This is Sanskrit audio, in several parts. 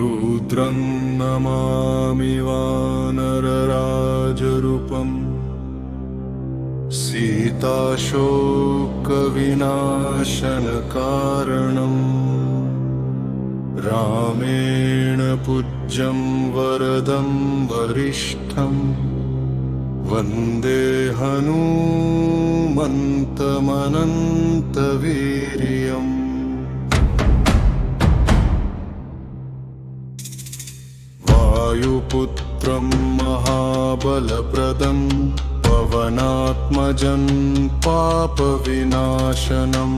रुद्रं नमामि वानरराजरूपम् सीताशोकविनाशनकारणम् रामेण पूज्यं वरदं वरिष्ठम् वन्दे हनूमन्तमनन्तवीर्यम्। वायुपुत्रं महाबलप्रदं पवनात्मजं पापविनाशनम्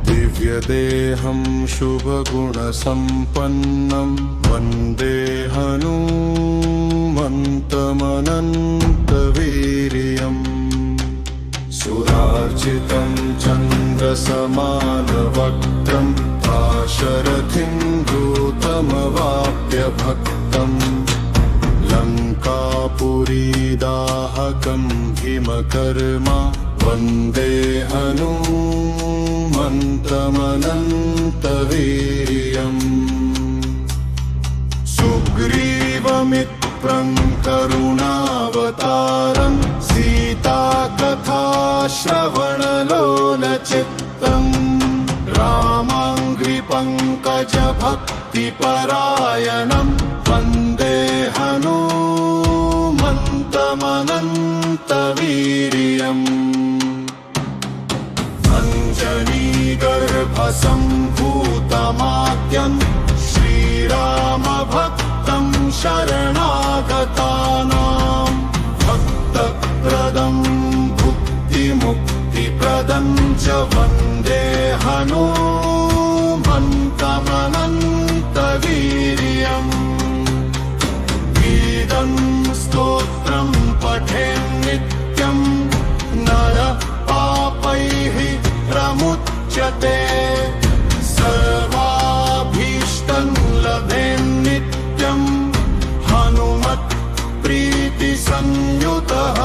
दिव्यदेहं शुभगुणसम्पन्नं वन्दे हनूमन्तमनन्तवीर्यम्। सुरार्चितं चन्द्रसमानवक्त्रं दाशरथिं दूतमवाप्य भक्तम् लङ्कापुरीदाहकं हिमकर्मा वन्दे हनूमन्तमनन्तवीर्यम्। सुग्रीवमित्रं करुणावतारं सीताकथाश्रवणलोलचित्तं रामाङ्घ्रिपङ्कजभक्तिपरायणं वन्दे हनूमन्तमनन्तवीर्यम्। अञ्जनीगर्भसम्भूतमाद्यं श्रीरामभक्तं शरणागतानां भक्तप्रदं भुक्तिमुक्तिप्रदं च वन्दे हनूमन्तमनन्तवीर्यम्। इदं स्तोत्रं पठेन्नित्यं नरः पापैः प्रमुच्यते सर्वाभीष्टं लभेन्नित्यं हनुमत्प्रीतिसंयुतः।